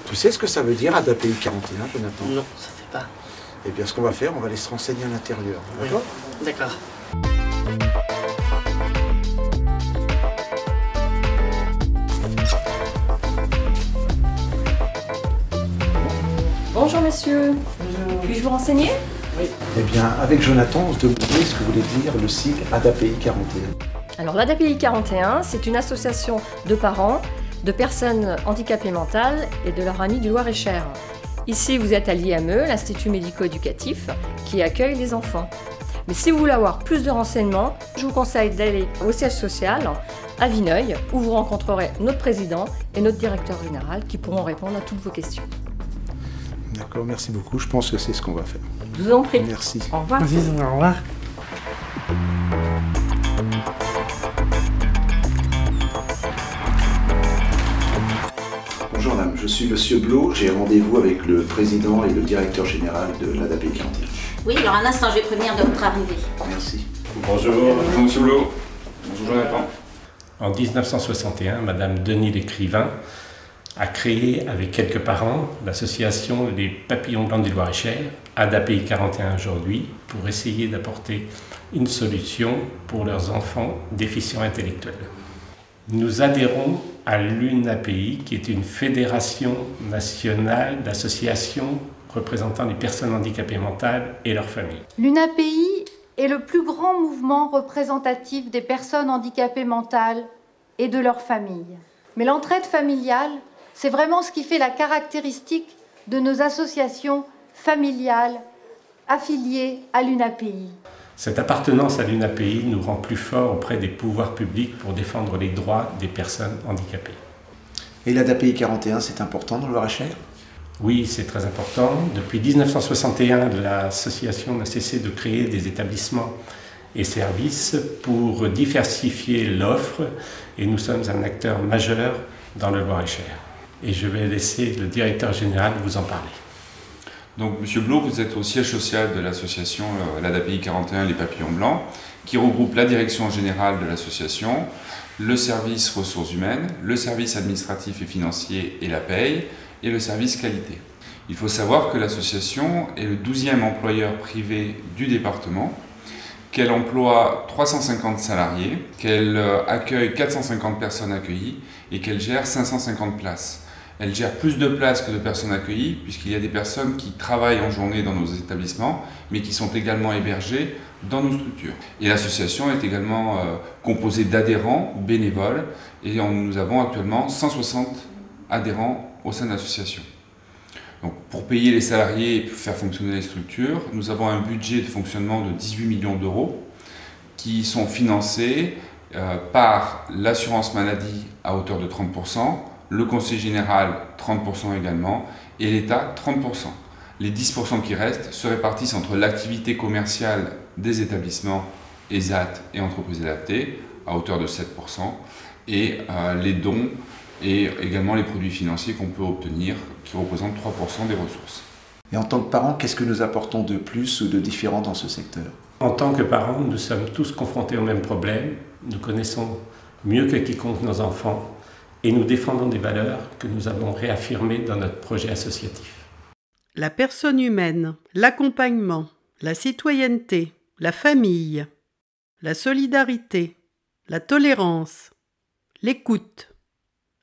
Tu sais ce que ça veut dire ADAPI 41, Jonathan? Non, ça fait pas. Eh bien, ce qu'on va faire, on va aller se renseigner à l'intérieur. D'accord? Oui. D'accord. Bonjour messieurs, puis-je vous renseigner? Oui. Eh bien, avec Jonathan, on se demandait ce que voulait dire le sigle ADAPI 41. Alors l'ADAPI 41, c'est une association de parents, de personnes handicapées mentales et de leurs amis du Loir-et-Cher. Ici, vous êtes à l'IME, l'Institut médico-éducatif, qui accueille les enfants. Mais si vous voulez avoir plus de renseignements, je vous conseille d'aller au siège social à Vineuil, où vous rencontrerez notre président et notre directeur général qui pourront répondre à toutes vos questions. D'accord, merci beaucoup. Je pense que c'est ce qu'on va faire. Je vous en prie. Merci. Au revoir. Merci, au revoir. Bonjour madame, je suis monsieur Blot. J'ai rendez-vous avec le président et le directeur général de l'ADAPI 41. Oui, alors un instant, je vais prévenir de votre arrivée. Merci. Bonjour, bonjour monsieur Blot. Bonjour Jonathan. En 1961, Madame Denis l'écrivain a créé avec quelques parents l'association Les Papillons Blancs du Loir-et-Cher, ADAPI 41 aujourd'hui, pour essayer d'apporter une solution pour leurs enfants déficients intellectuels. Nous adhérons à l'UNAPI, qui est une fédération nationale d'associations représentant les personnes handicapées mentales et leurs familles. L'UNAPI est le plus grand mouvement représentatif des personnes handicapées mentales et de leurs familles. Mais l'entraide familiale, c'est vraiment ce qui fait la caractéristique de nos associations familiales affiliées à l'UNAPI. Cette appartenance à l'UNAPI nous rend plus forts auprès des pouvoirs publics pour défendre les droits des personnes handicapées. Et l'ADAPI 41, c'est important dans le Loir-et-Cher? Oui, c'est très important. Depuis 1961, l'association n'a cessé de créer des établissements et services pour diversifier l'offre et nous sommes un acteur majeur dans le Loir-et-Cher. Et je vais laisser le directeur général vous en parler. Donc monsieur Blot, vous êtes au siège social de l'association l'ADAPI 41 Les Papillons Blancs, qui regroupe la direction générale de l'association, le service ressources humaines, le service administratif et financier et la paye, et le service qualité. Il faut savoir que l'association est le 12e employeur privé du département, qu'elle emploie 350 salariés, qu'elle accueille 450 personnes accueillies et qu'elle gère 550 places. Elle gère plus de places que de personnes accueillies, puisqu'il y a des personnes qui travaillent en journée dans nos établissements, mais qui sont également hébergées dans nos structures. Et l'association est également composée d'adhérents bénévoles, et nous avons actuellement 160 adhérents au sein de l'association. Donc, pour payer les salariés et faire fonctionner les structures, nous avons un budget de fonctionnement de 18 millions d'euros qui sont financés par l'assurance maladie à hauteur de 30%, le conseil général 30% également, et l'État 30%. Les 10% qui restent se répartissent entre l'activité commerciale des établissements ESAT et entreprises adaptées à hauteur de 7%, et les dons et également les produits financiers qu'on peut obtenir, qui représentent 3% des ressources. Et en tant que parents, qu'est-ce que nous apportons de plus ou de différent dans ce secteur? En tant que parents, nous sommes tous confrontés au même problème. Nous connaissons mieux que quiconque nos enfants et nous défendons des valeurs que nous avons réaffirmées dans notre projet associatif. La personne humaine, l'accompagnement, la citoyenneté, la famille, la solidarité, la tolérance, l'écoute,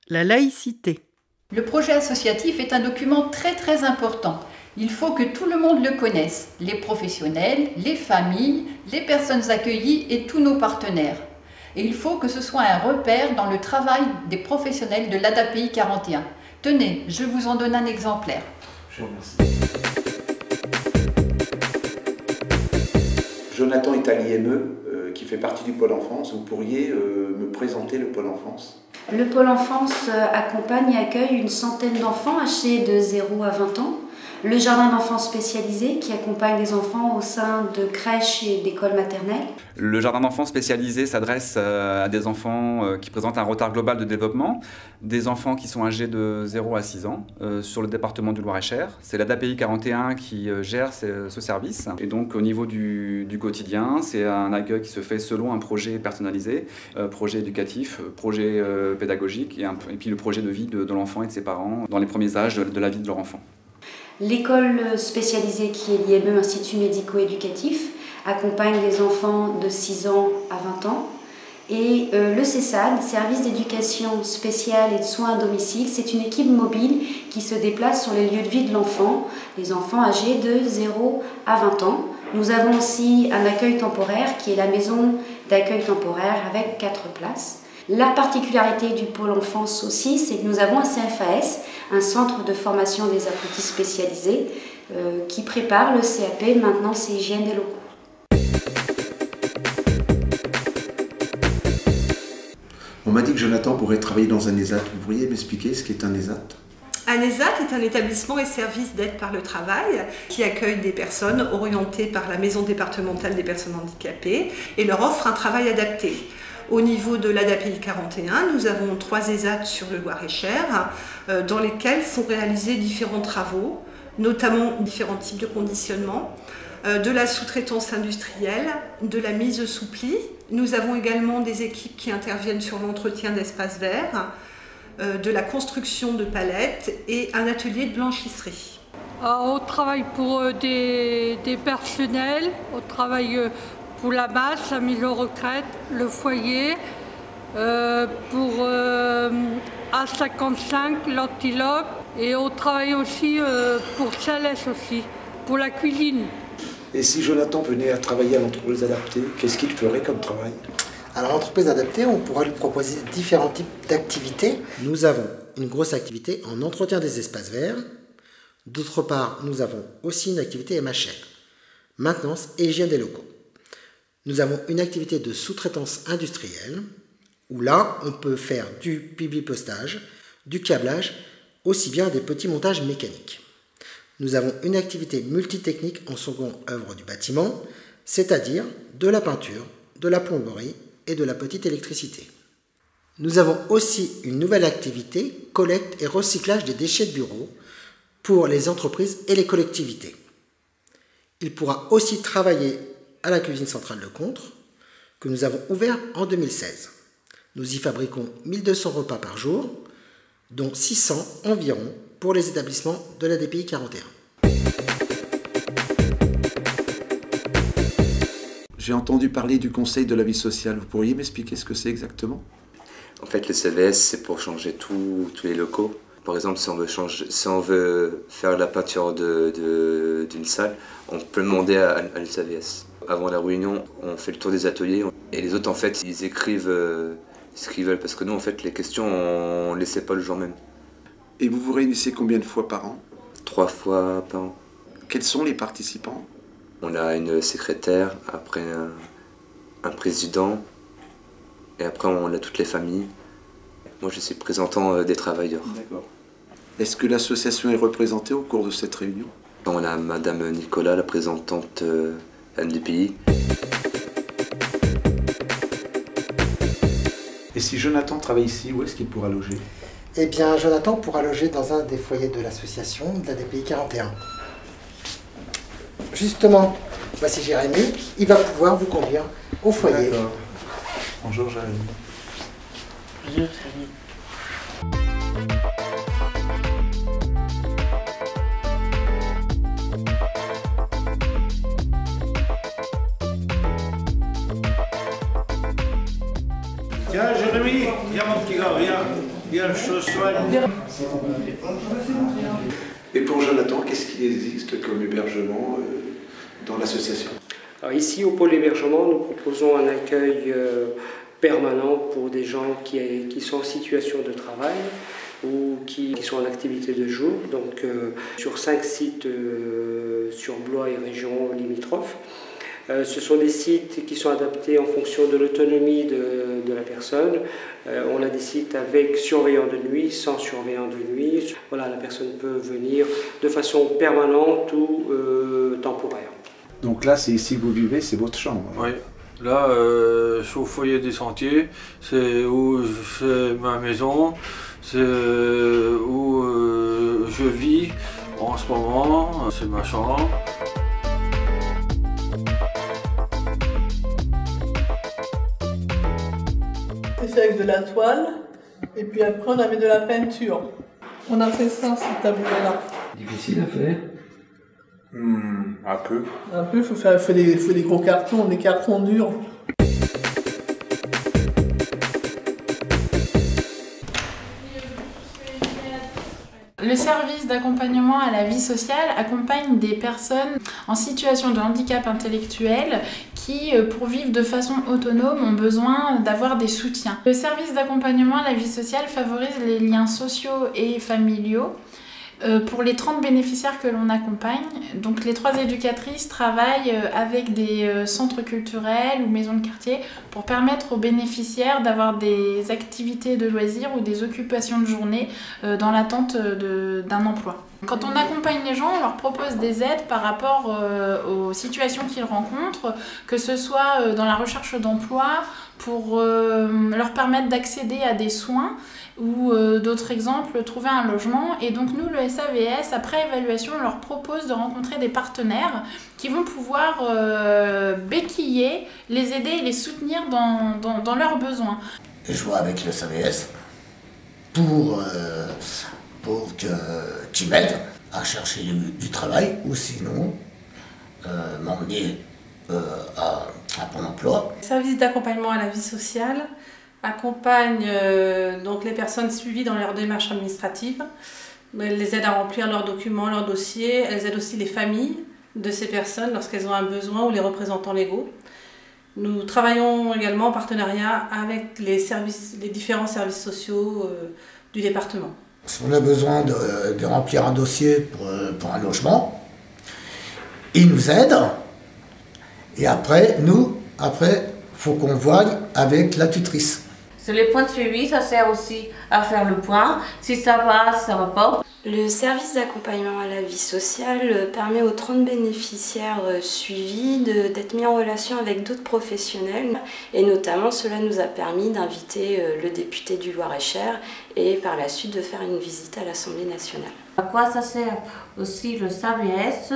la laïcité. Le projet associatif est un document très important. Il faut que tout le monde le connaisse, les professionnels, les familles, les personnes accueillies et tous nos partenaires. Et il faut que ce soit un repère dans le travail des professionnels de l'ADAPI 41. Tenez, je vous en donne un exemplaire. Je vous remercie. Jonathan est à l'IME, qui fait partie du Pôle Enfance. Vous pourriez me présenter le Pôle Enfance? Le Pôle Enfance accompagne et accueille une centaine d'enfants âgés de 0 à 20 ans. le jardin d'enfants spécialisé qui accompagne les enfants au sein de crèches et d'écoles maternelles. Le jardin d'enfants spécialisé s'adresse à des enfants qui présentent un retard global de développement, des enfants qui sont âgés de 0 à 6 ans sur le département du Loir-et-Cher. C'est la l'ADAPI 41 qui gère ce service. Et donc au niveau du quotidien, c'est un accueil qui se fait selon un projet personnalisé, projet éducatif, projet pédagogique et puis le projet de vie de l'enfant et de ses parents dans les premiers âges de la vie de leur enfant. L'école spécialisée qui est l'IME, Institut médico-éducatif, accompagne les enfants de 6 ans à 20 ans. Et le CESAD, Service d'éducation spéciale et de soins à domicile, c'est une équipe mobile qui se déplace sur les lieux de vie de l'enfant, les enfants âgés de 0 à 20 ans. Nous avons aussi un accueil temporaire qui est la maison d'accueil temporaire avec 4 places. La particularité du pôle enfance aussi, c'est que nous avons un CFAS, un centre de formation des apprentis spécialisés, qui prépare le CAP maintenance et hygiène des locaux. On m'a dit que Jonathan pourrait travailler dans un ESAT. Vous pourriez m'expliquer ce qu'est un ESAT ? Un ESAT est un établissement et service d'aide par le travail qui accueille des personnes orientées par la Maison départementale des personnes handicapées et leur offre un travail adapté. Au niveau de l'ADAPI 41, nous avons 3 ESAT sur le Loir-et-Cher dans lesquels sont réalisés différents travaux, notamment différents types de conditionnement, de la sous-traitance industrielle, de la mise sous pli. Nous avons également des équipes qui interviennent sur l'entretien d'espaces verts, de la construction de palettes et un atelier de blanchisserie. On travaille pour des personnels, on travaille pour la masse, la mise en retraite, le foyer, pour A55, l'antilope, et on travaille aussi pour Céleste aussi, pour la cuisine. Et si Jonathan venait à travailler à l'entreprise adaptée, qu'est-ce qu'il ferait comme travail ? Alors l'entreprise adaptée, on pourra lui proposer différents types d'activités. Nous avons une grosse activité en entretien des espaces verts. D'autre part, nous avons aussi une activité MHR, maintenance et hygiène des locaux. Nous avons une activité de sous-traitance industrielle, où là, on peut faire du publipostage, du câblage, aussi bien des petits montages mécaniques. Nous avons une activité multitechnique en seconde œuvre du bâtiment, c'est-à-dire de la peinture, de la plomberie et de la petite électricité. Nous avons aussi une nouvelle activité, collecte et recyclage des déchets de bureau pour les entreprises et les collectivités. Il pourra aussi travailler à la cuisine centrale de Contres, que nous avons ouvert en 2016. Nous y fabriquons 1200 repas par jour, dont 600 environ pour les établissements de l'ADAPI 41. J'ai entendu parler du Conseil de la vie sociale. Vous pourriez m'expliquer ce que c'est exactement ? En fait, le CVS, c'est pour changer tous les locaux. Par exemple, si on veut faire la peinture d'une salle, on peut demander à le CVS. Avant la réunion, on fait le tour des ateliers et les autres, en fait, ils écrivent ce qu'ils veulent. Parce que nous, en fait, les questions, on ne les sait pas le jour même. Et vous vous réunissez combien de fois par an ? 3 fois par an. Quels sont les participants ? On a une secrétaire, après un président, et après on a toutes les familles. Moi je suis représentant des travailleurs. D'accord. Est-ce que l'association est représentée au cours de cette réunion ? On a Madame Nicolas, la présidente NDPI. Et si Jonathan travaille ici, où est-ce qu'il pourra loger ? Eh bien, Jonathan pourra loger dans un des foyers de l'association de l'ADAPI 41. Justement, voici Jérémy, il va pouvoir vous conduire au foyer. D'accord. Bonjour Jérémy. Bonjour Jérémy. Tiens Jérémy, viens mon petit gars, viens. Viens, je te soigne. Et pour Jonathan, qu'est-ce qu'il existe comme hébergement dans l'association ? Alors ici, au pôle hébergement, nous proposons un accueil permanent pour des gens qui sont en situation de travail ou qui sont en activité de jour, donc sur 5 sites sur Blois et régions limitrophes. Ce sont des sites qui sont adaptés en fonction de l'autonomie de la personne. On a des sites avec surveillant de nuit, sans surveillant de nuit. Voilà, la personne peut venir de façon permanente ou temporaire. Donc là, c'est ici que vous vivez, c'est votre chambre. Oui. Là, je suis au foyer des Sentiers, c'est ma maison, c'est où je vis en ce moment, c'est ma chambre. C'est fait avec de la toile, et puis après on avait de la peinture. On a fait ça, ce tabouret-là. Difficile à faire. Un peu. Un peu, il faut des gros cartons, des cartons durs. Le service d'accompagnement à la vie sociale accompagne des personnes en situation de handicap intellectuel qui, pour vivre de façon autonome, ont besoin d'avoir des soutiens. Le service d'accompagnement à la vie sociale favorise les liens sociaux et familiaux. Pour les 30 bénéficiaires que l'on accompagne, donc les 3 éducatrices travaillent avec des centres culturels ou maisons de quartier pour permettre aux bénéficiaires d'avoir des activités de loisirs ou des occupations de journée dans l'attente d'un emploi. Quand on accompagne les gens, on leur propose des aides par rapport aux situations qu'ils rencontrent, que ce soit dans la recherche d'emploi, pour leur permettre d'accéder à des soins, ou d'autres exemples, trouver un logement. Et donc nous, le SAVS, après évaluation, on leur propose de rencontrer des partenaires qui vont pouvoir béquiller, les aider et les soutenir dans leurs besoins. Je vois avec le SAVS pour qu'ils m'aident à chercher du travail, ou sinon m'emmener à Pôle emploi. Le service d'accompagnement à la vie sociale accompagne donc les personnes suivies dans leurs démarches administratives. Elle les aide à remplir leurs documents, leurs dossiers. Elles aident aussi les familles de ces personnes lorsqu'elles ont un besoin, ou les représentants légaux. Nous travaillons également en partenariat avec les différents services sociaux du département. Si on a besoin de remplir un dossier pour un logement, ils nous aident. Et après, faut qu'on voie avec la tutrice. Sur les points de suivi, ça sert aussi à faire le point. Si ça va pas. Le service d'accompagnement à la vie sociale permet aux 30 bénéficiaires suivis d'être mis en relation avec d'autres professionnels. Et notamment, cela nous a permis d'inviter le député du Loir-et-Cher et par la suite de faire une visite à l'Assemblée nationale. À quoi ça sert aussi le SAVS?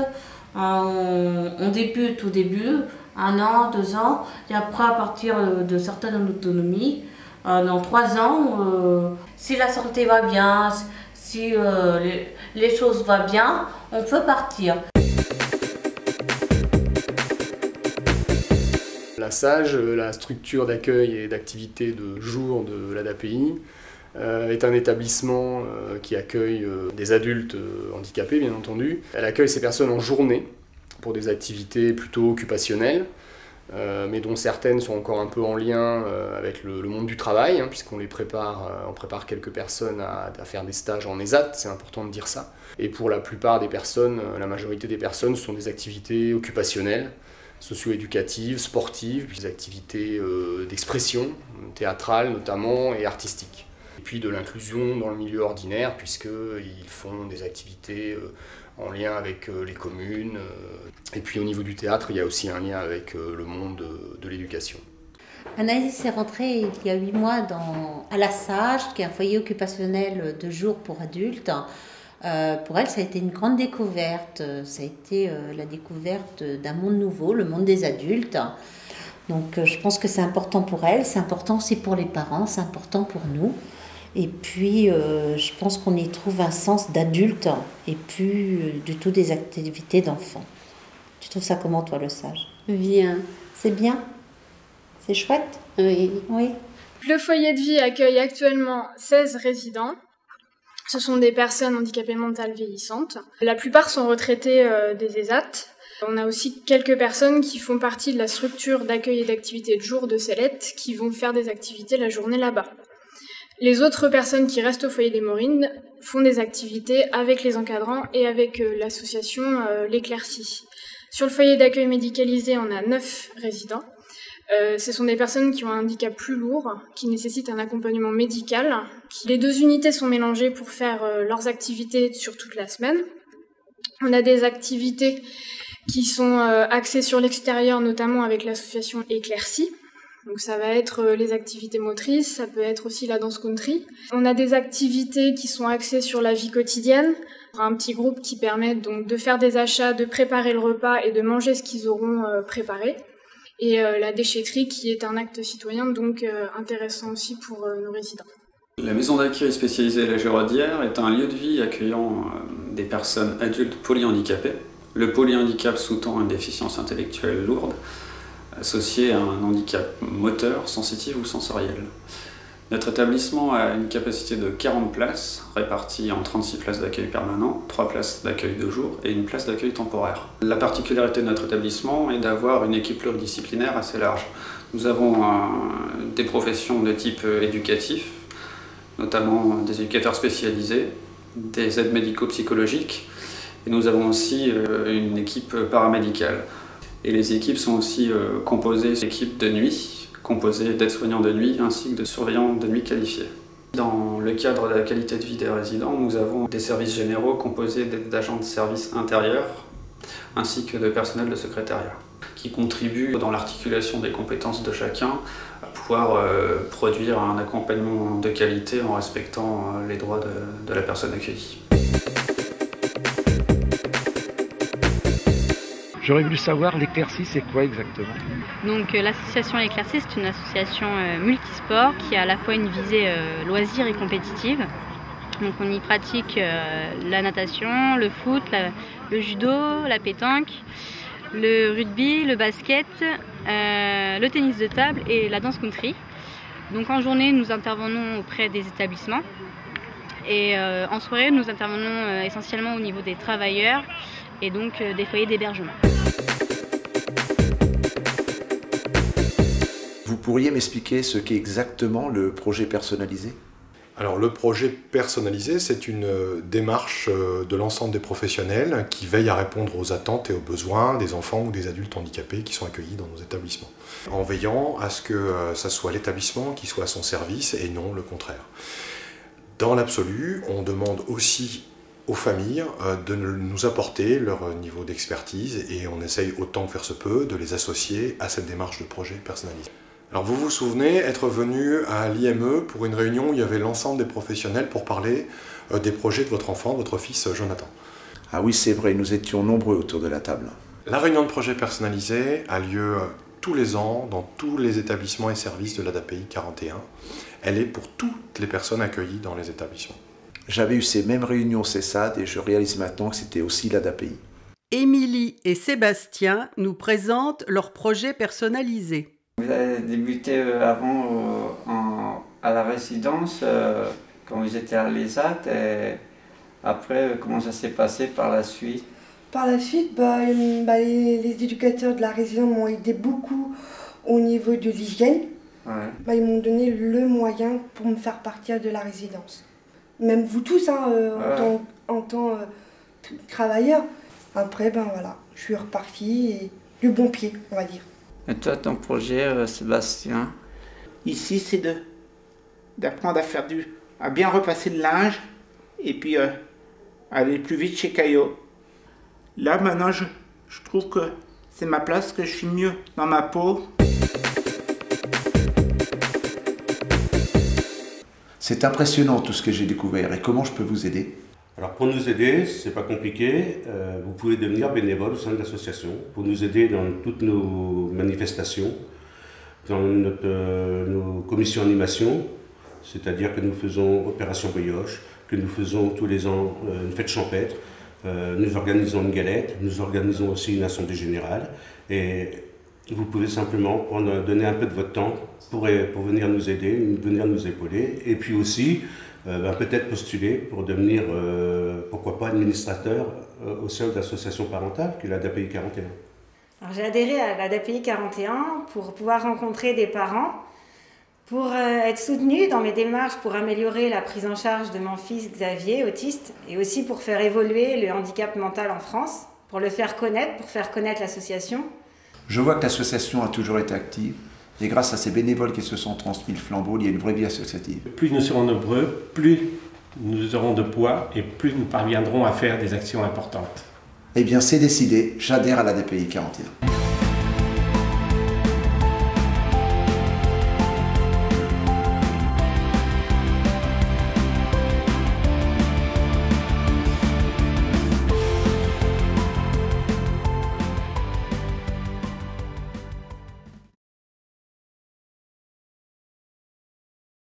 On débute au début, 1 an, 2 ans, et après à partir de certaines autonomies, dans 3 ans, si la santé va bien, si les choses vont bien, on peut partir. La SAGE, la structure d'accueil et d'activité de jour de l'ADAPI, est un établissement qui accueille des adultes handicapés, bien entendu. Elle accueille ces personnes en journée pour des activités plutôt occupationnelles, mais dont certaines sont encore un peu en lien avec le monde du travail, puisqu'on on prépare quelques personnes à faire des stages en ESAT, c'est important de dire ça. Et pour la plupart des personnes, la majorité des personnes, ce sont des activités occupationnelles, socio-éducatives, sportives, puis des activités d'expression, théâtrale notamment, et artistiques. Et puis de l'inclusion dans le milieu ordinaire, puisqu'ils font des activités en lien avec les communes. Et puis au niveau du théâtre, il y a aussi un lien avec le monde de l'éducation. Anaïs est rentrée il y a 8 mois à la SAGE, qui est un foyer occupationnel de jour pour adultes. Pour elle, ça a été une grande découverte. Ça a été la découverte d'un monde nouveau, le monde des adultes. Donc je pense que c'est important pour elle, c'est important aussi pour les parents, c'est important pour nous. Et puis, je pense qu'on y trouve un sens d'adulte et plus du tout des activités d'enfants. Tu trouves ça comment, toi, le SAGE? Bien. C'est bien? C'est chouette? Oui. Oui. Le foyer de vie accueille actuellement 16 résidents. Ce sont des personnes handicapées mentales vieillissantes. La plupart sont retraités des ESAT. On a aussi quelques personnes qui font partie de la structure d'accueil et d'activité de jour de Célette qui vont faire des activités la journée là-bas. Les autres personnes qui restent au foyer des Maurines font des activités avec les encadrants et avec l'association L'Éclaircie. Sur le foyer d'accueil médicalisé, on a 9 résidents. Ce sont des personnes qui ont un handicap plus lourd, qui nécessitent un accompagnement médical. Les 2 unités sont mélangées pour faire leurs activités sur toute la semaine. On a des activités qui sont axées sur l'extérieur, notamment avec l'association Éclaircie. Donc ça va être les activités motrices, ça peut être aussi la danse country. On a des activités qui sont axées sur la vie quotidienne. On a un petit groupe qui permet donc de faire des achats, de préparer le repas et de manger ce qu'ils auront préparé. Et la déchetterie qui est un acte citoyen donc intéressant aussi pour nos résidents. La maison d'accueil spécialisée La Géraudière est un lieu de vie accueillant des personnes adultes polyhandicapées. Le polyhandicap sous-tend une déficience intellectuelle lourde, associée à un handicap moteur, sensitif ou sensoriel. Notre établissement a une capacité de 40 places, réparties en 36 places d'accueil permanent, 3 places d'accueil de jour et une place d'accueil temporaire. La particularité de notre établissement est d'avoir une équipe pluridisciplinaire assez large. Nous avons des professions de type éducatif, notamment des éducateurs spécialisés, des aides médico-psychologiques, et nous avons aussi une équipe paramédicale. Et les équipes sont aussi composées d'équipes de nuit, composées d'aides-soignants de nuit ainsi que de surveillants de nuit qualifiés. Dans le cadre de la qualité de vie des résidents, nous avons des services généraux composés d'agents de services intérieurs ainsi que de personnel de secrétariat qui contribuent dans l'articulation des compétences de chacun à pouvoir produire un accompagnement de qualité en respectant les droits de la personne accueillie. J'aurais voulu savoir, l'Éclaircie, c'est quoi exactement? Donc l'association Éclaircie, c'est une association multisport qui a à la fois une visée loisir et compétitive. Donc on y pratique la natation, le foot, le judo, la pétanque, le rugby, le basket, le tennis de table et la danse country. Donc en journée, nous intervenons auprès des établissements et en soirée, nous intervenons essentiellement au niveau des travailleurs et donc des foyers d'hébergement. Vous pourriez m'expliquer ce qu'est exactement le projet personnalisé ? Alors le projet personnalisé, c'est une démarche de l'ensemble des professionnels qui veillent à répondre aux attentes et aux besoins des enfants ou des adultes handicapés qui sont accueillis dans nos établissements, en veillant à ce que ça soit l'établissement qui soit à son service et non le contraire. Dans l'absolu, on demande aussi aux familles de nous apporter leur niveau d'expertise et on essaye autant que faire se peut de les associer à cette démarche de projet personnalisé. Alors vous vous souvenez être venu à l'IME pour une réunion où il y avait l'ensemble des professionnels pour parler des projets de votre enfant, votre fils Jonathan. Ah oui, c'est vrai, nous étions nombreux autour de la table. La réunion de projet personnalisé a lieu tous les ans dans tous les établissements et services de l'ADAPI 41. Elle est pour toutes les personnes accueillies dans les établissements. J'avais eu ces mêmes réunions CESAD et je réalise maintenant que c'était aussi l'ADAPI. Émilie et Sébastien nous présentent leur projet personnalisé. Vous avez débuté avant à la résidence, quand vous étiez à l'ESAT, et après, comment ça s'est passé par la suite? Par la suite, les éducateurs de la résidence m'ont aidé beaucoup au niveau de l'hygiène. Ouais. Ils m'ont donné le moyen pour me faire partir de la résidence. Même vous tous, en tant que travailleur. Après, voilà, je suis repartie et du bon pied, on va dire. Et toi, ton projet, Sébastien? Ici, c'est d'apprendre à bien repasser le linge et puis aller plus vite chez Caillot. Là, maintenant, je trouve que c'est ma place, que je suis mieux dans ma peau. C'est impressionnant tout ce que j'ai découvert. Et comment je peux vous aider? Alors pour nous aider, c'est pas compliqué, vous pouvez devenir bénévole au sein de l'association pour nous aider dans toutes nos manifestations, dans nos commissions animation, c'est-à-dire que nous faisons Opération Brioche, que nous faisons tous les ans une fête champêtre, nous organisons une galette, nous organisons aussi une assemblée générale et vous pouvez simplement donner un peu de votre temps pour venir nous aider, venir nous épauler et puis aussi peut-être postuler pour devenir, pourquoi pas, administrateur au sein de l'association parentale qui est l'ADAPI 41. J'ai adhéré à l'ADAPI 41 pour pouvoir rencontrer des parents, pour être soutenue dans mes démarches pour améliorer la prise en charge de mon fils Xavier, autiste, et aussi pour faire évoluer le handicap mental en France. pour le faire connaître, pour faire connaître l'association. Je vois que l'association a toujours été active et grâce à ces bénévoles qui se sont transmis le flambeau, il y a une vraie vie associative. Plus nous serons nombreux, plus nous aurons de poids et plus nous parviendrons à faire des actions importantes. Eh bien c'est décidé, j'adhère à l'ADPI 41.